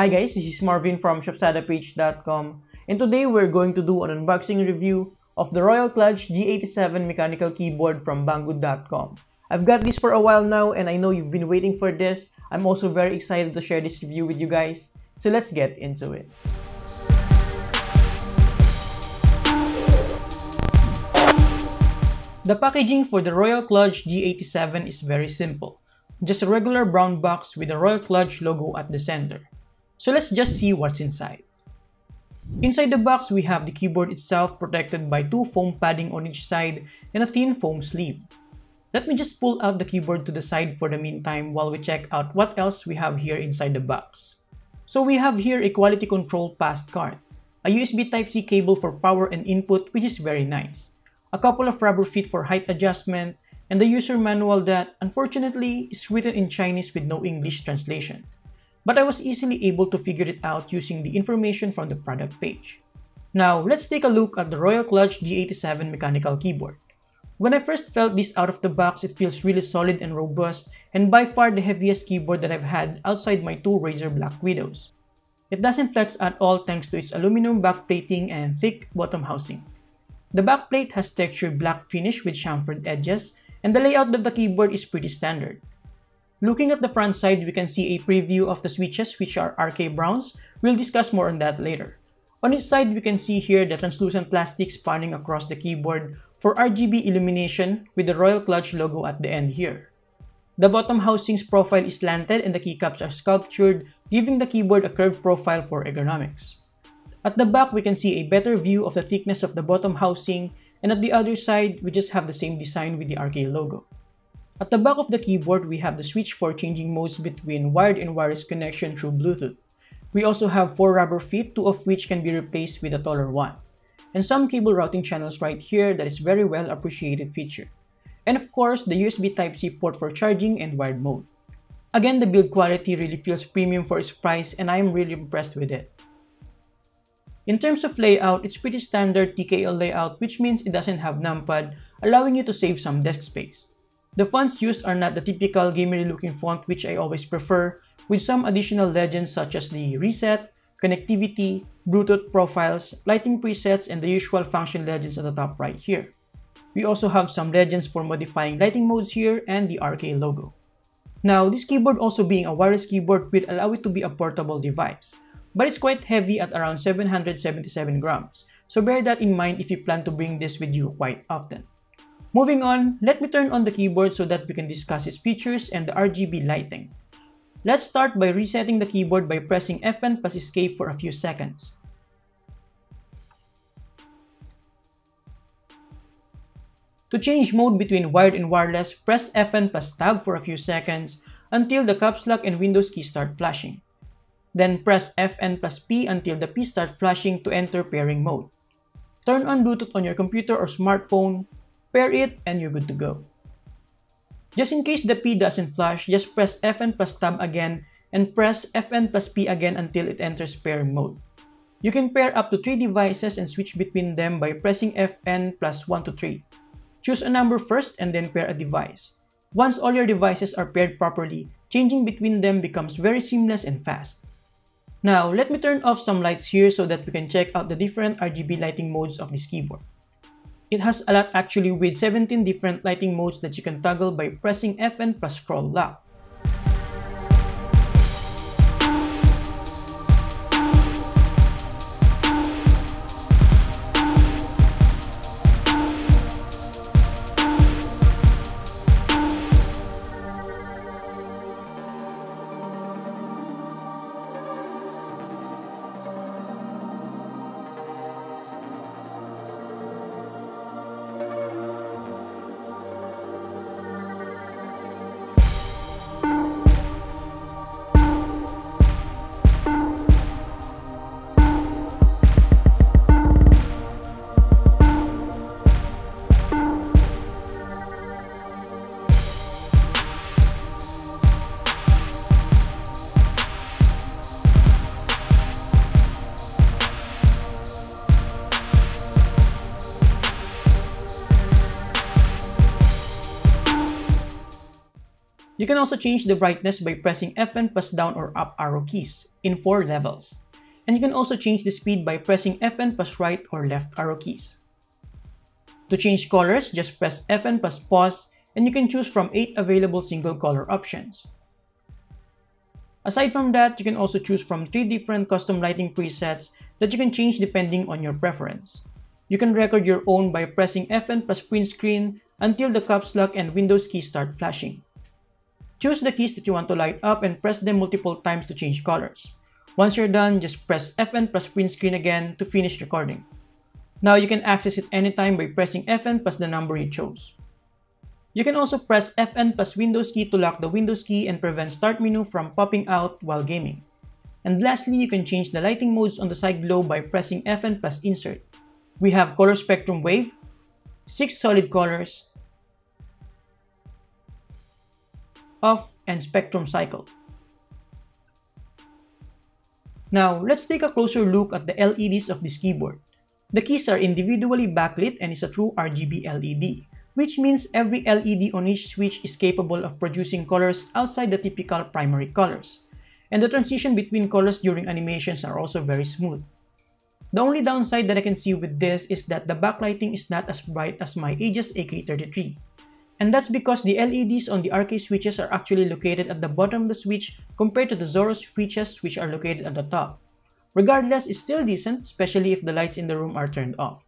Hi guys, this is Marvin from shopsadapage.com, and today we're going to do an unboxing review of the Royal Kludge G87 mechanical keyboard from Banggood.com. I've got this for a while now and I know you've been waiting for this. I'm also very excited to share this review with you guys, so let's get into it. The packaging for the Royal Kludge G87 is very simple. Just a regular brown box with the Royal Kludge logo at the center. So let's just see what's inside. Inside the box, we have the keyboard itself protected by two foam padding on each side and a thin foam sleeve. Let me just pull out the keyboard to the side for the meantime while we check out what else we have here inside the box. So we have here a quality control pass card, a USB Type-C cable for power and input, which is very nice, a couple of rubber feet for height adjustment, and the user manual that, unfortunately, is written in Chinese with no English translation. But I was easily able to figure it out using the information from the product page. Now, let's take a look at the Royal Kludge G87 mechanical keyboard. When I first felt this out of the box, it feels really solid and robust, and by far the heaviest keyboard that I've had outside my two Razer Black Widows. It doesn't flex at all thanks to its aluminum backplating and thick bottom housing. The backplate has textured black finish with chamfered edges, and the layout of the keyboard is pretty standard. Looking at the front side, we can see a preview of the switches, which are RK browns. We'll discuss more on that later. On its side, we can see here the translucent plastic spanning across the keyboard for RGB illumination with the Royal Kludge logo at the end here. The bottom housing's profile is slanted and the keycaps are sculptured, giving the keyboard a curved profile for ergonomics. At the back, we can see a better view of the thickness of the bottom housing, and at the other side, we just have the same design with the RK logo. At the back of the keyboard, we have the switch for changing modes between wired and wireless connection through Bluetooth. We also have 4 rubber feet, 2 of which can be replaced with a taller one. And some cable routing channels right here that is very well appreciated feature. And of course, the USB Type-C port for charging and wired mode. Again, the build quality really feels premium for its price and I am really impressed with it. In terms of layout, it's pretty standard TKL layout, which means it doesn't have numpad, allowing you to save some desk space. The fonts used are not the typical gamery looking font, which I always prefer, with some additional legends such as the reset, connectivity, Bluetooth profiles, lighting presets, and the usual function legends at the top right here. We also have some legends for modifying lighting modes here and the RK logo. Now, this keyboard also being a wireless keyboard will allow it to be a portable device. But it's quite heavy at around 777 grams, so bear that in mind if you plan to bring this with you quite often. Moving on, let me turn on the keyboard so that we can discuss its features and the RGB lighting. Let's start by resetting the keyboard by pressing Fn plus escape for a few seconds. To change mode between wired and wireless, press Fn plus tab for a few seconds until the caps lock and Windows key start flashing. Then press Fn plus P until the P starts flashing to enter pairing mode. Turn on Bluetooth on your computer or smartphone, pair it, and you're good to go. Just in case the P doesn't flash, just press Fn plus tab again and press Fn plus P again until it enters pairing mode. You can pair up to 3 devices and switch between them by pressing Fn plus 1 to 3. Choose a number first and then pair a device. Once all your devices are paired properly, changing between them becomes very seamless and fast. Now, let me turn off some lights here so that we can check out the different RGB lighting modes of this keyboard. It has a lot actually, with 17 different lighting modes that you can toggle by pressing Fn plus scroll lock. You can also change the brightness by pressing F and plus down or up arrow keys in 4 levels. And you can also change the speed by pressing F and plus right or left arrow keys. To change colors, just press F and plus pause and you can choose from 8 available single color options. Aside from that, you can also choose from 3 different custom lighting presets that you can change depending on your preference. You can record your own by pressing F and plus print screen until the caps lock and Windows keys start flashing. Choose the keys that you want to light up and press them multiple times to change colors. Once you're done, just press F and plus print screen again to finish recording. Now you can access it anytime by pressing F and plus the number you chose. You can also press F and plus Windows key to lock the Windows key and prevent start menu from popping out while gaming. And lastly, you can change the lighting modes on the side globe by pressing F and plus insert. We have color spectrum wave, 6 solid colors, off, and spectrum cycle. Now, let's take a closer look at the LEDs of this keyboard. The keys are individually backlit and is a true RGB LED, which means every LED on each switch is capable of producing colors outside the typical primary colors. And the transition between colors during animations are also very smooth. The only downside that I can see with this is that the backlighting is not as bright as my Aegis AK33. And that's because the LEDs on the RK switches are actually located at the bottom of the switch compared to the Zorro switches which are located at the top. Regardless, it's still decent, especially if the lights in the room are turned off.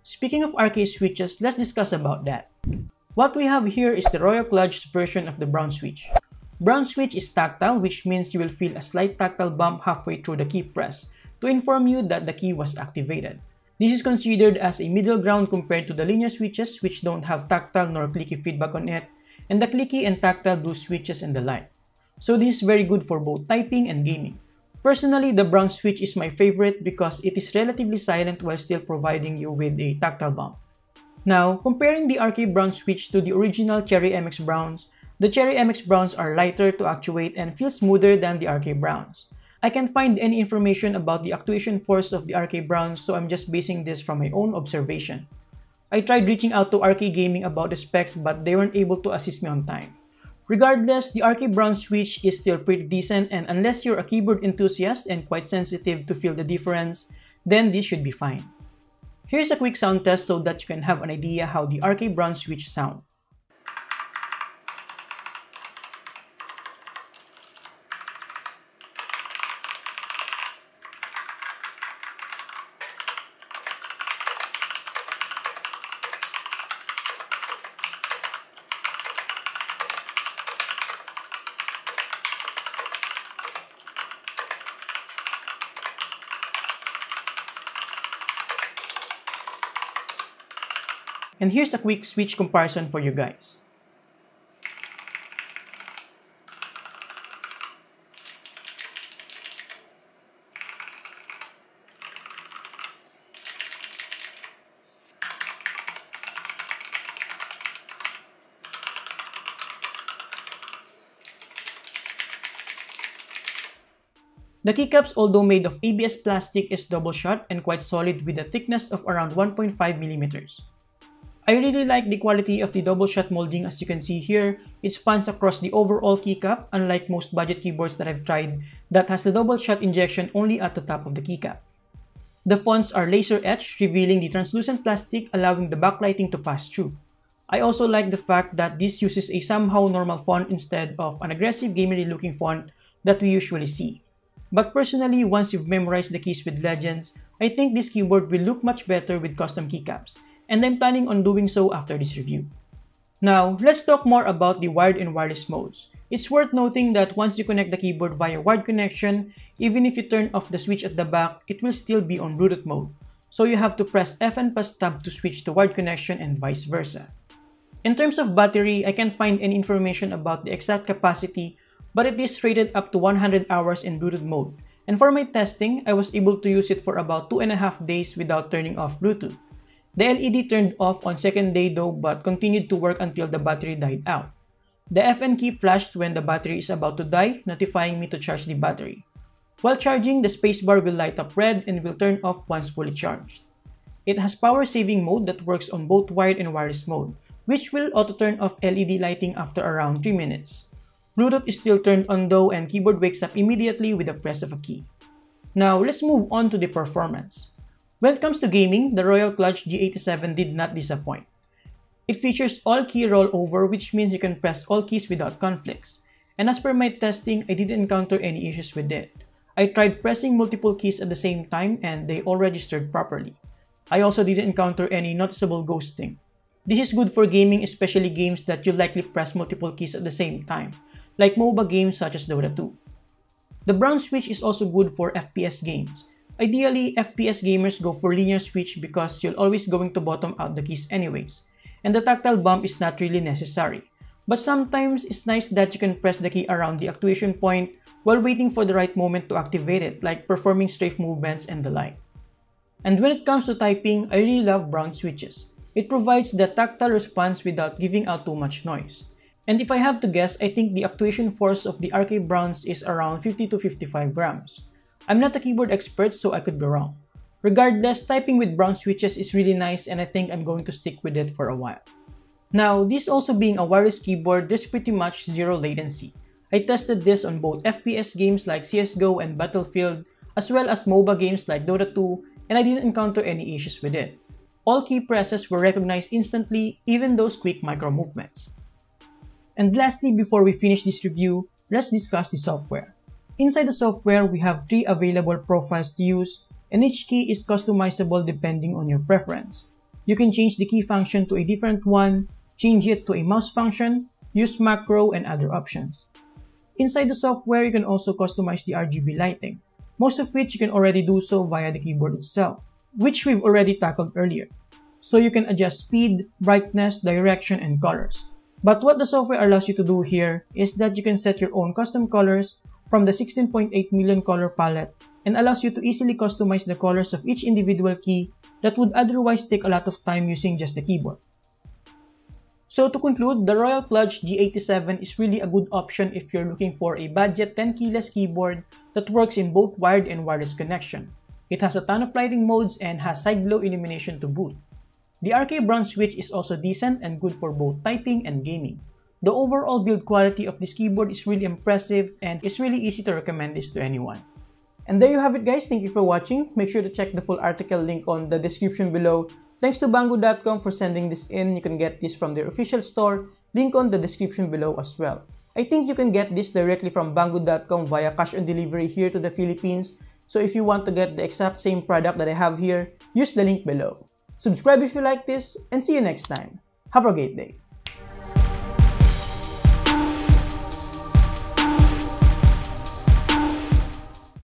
Speaking of RK switches, let's discuss about that. What we have here is the Royal Kludge's version of the brown switch. Brown switch is tactile, which means you will feel a slight tactile bump halfway through the key press to inform you that the key was activated. This is considered as a middle ground compared to the linear switches which don't have tactile nor clicky feedback on it, and the clicky and tactile blue switches and the like. So this is very good for both typing and gaming. Personally, the brown switch is my favorite because it is relatively silent while still providing you with a tactile bump. Now, comparing the RK brown switch to the original Cherry MX browns, the Cherry MX browns are lighter to actuate and feel smoother than the RK browns. I can't find any information about the actuation force of the RK browns, so I'm just basing this from my own observation. I tried reaching out to RK Gaming about the specs but they weren't able to assist me on time. Regardless, the RK brown switch is still pretty decent, and unless you're a keyboard enthusiast and quite sensitive to feel the difference, then this should be fine. Here's a quick sound test so that you can have an idea how the RK brown switch sound. And here's a quick switch comparison for you guys. The keycaps, although made of ABS plastic, is double shot and quite solid with a thickness of around 1.5 mm. I really like the quality of the double shot molding. As you can see here, it spans across the overall keycap, unlike most budget keyboards that I've tried that has the double shot injection only at the top of the keycap. The fonts are laser etched, revealing the translucent plastic, allowing the backlighting to pass through. I also like the fact that this uses a somehow normal font instead of an aggressive gamery looking font that we usually see. But personally, once you've memorized the keys with Legends, I think this keyboard will look much better with custom keycaps, and I'm planning on doing so after this review. Now, let's talk more about the wired and wireless modes. It's worth noting that once you connect the keyboard via wired connection, even if you turn off the switch at the back, it will still be on Bluetooth mode. So you have to press F and plus tab to switch to wired connection and vice versa. In terms of battery, I can't find any information about the exact capacity, but it is rated up to 100 hours in Bluetooth mode. And for my testing, I was able to use it for about 2.5 days without turning off Bluetooth. The LED turned off on second day though, but continued to work until the battery died out. The FN key flashed when the battery is about to die, notifying me to charge the battery. While charging, the spacebar will light up red and will turn off once fully charged. It has power saving mode that works on both wired and wireless mode, which will auto turn off LED lighting after around 3 minutes. Bluetooth is still turned on though, and keyboard wakes up immediately with the press of a key. Now let's move on to the performance. When it comes to gaming, the Royal Clutch G87 did not disappoint. It features all key rollover, which means you can press all keys without conflicts. And as per my testing, I didn't encounter any issues with it. I tried pressing multiple keys at the same time and they all registered properly. I also didn't encounter any noticeable ghosting. This is good for gaming, especially games that you likely press multiple keys at the same time, like MOBA games such as Dota 2. The brown switch is also good for FPS games. Ideally, FPS gamers go for linear switch because you're always going to bottom out the keys anyways, and the tactile bump is not really necessary. But sometimes it's nice that you can press the key around the actuation point while waiting for the right moment to activate it, like performing strafe movements and the like. And when it comes to typing, I really love brown switches. It provides the tactile response without giving out too much noise. And if I have to guess, I think the actuation force of the RK Browns is around 50 to 55 grams. I'm not a keyboard expert, so I could be wrong. Regardless, typing with brown switches is really nice and I think I'm going to stick with it for a while. Now, this also being a wireless keyboard, there's pretty much zero latency. I tested this on both FPS games like CSGO and Battlefield, as well as MOBA games like Dota 2, and I didn't encounter any issues with it. All key presses were recognized instantly, even those quick micro movements. And lastly, before we finish this review, let's discuss the software. Inside the software, we have 3 available profiles to use, and each key is customizable depending on your preference. You can change the key function to a different one, change it to a mouse function, use macro, and other options. Inside the software, you can also customize the RGB lighting, most of which you can already do so via the keyboard itself, which we've already tackled earlier. So you can adjust speed, brightness, direction, and colors. But what the software allows you to do here is that you can set your own custom colors from the 16.8 million color palette and allows you to easily customize the colors of each individual key that would otherwise take a lot of time using just the keyboard. So to conclude, the Royal Clutch G87 is really a good option if you're looking for a budget 10 keyless keyboard that works in both wired and wireless connection. It has a ton of lighting modes and has side glow illumination to boot. The RK Brown switch is also decent and good for both typing and gaming. The overall build quality of this keyboard is really impressive and it's really easy to recommend this to anyone. And there you have it guys, thank you for watching. Make sure to check the full article link on the description below. Thanks to Banggood.com for sending this in. You can get this from their official store, link on the description below as well. I think you can get this directly from Banggood.com via cash on delivery here to the Philippines. So if you want to get the exact same product that I have here, use the link below. Subscribe if you like this and see you next time. Have a great day.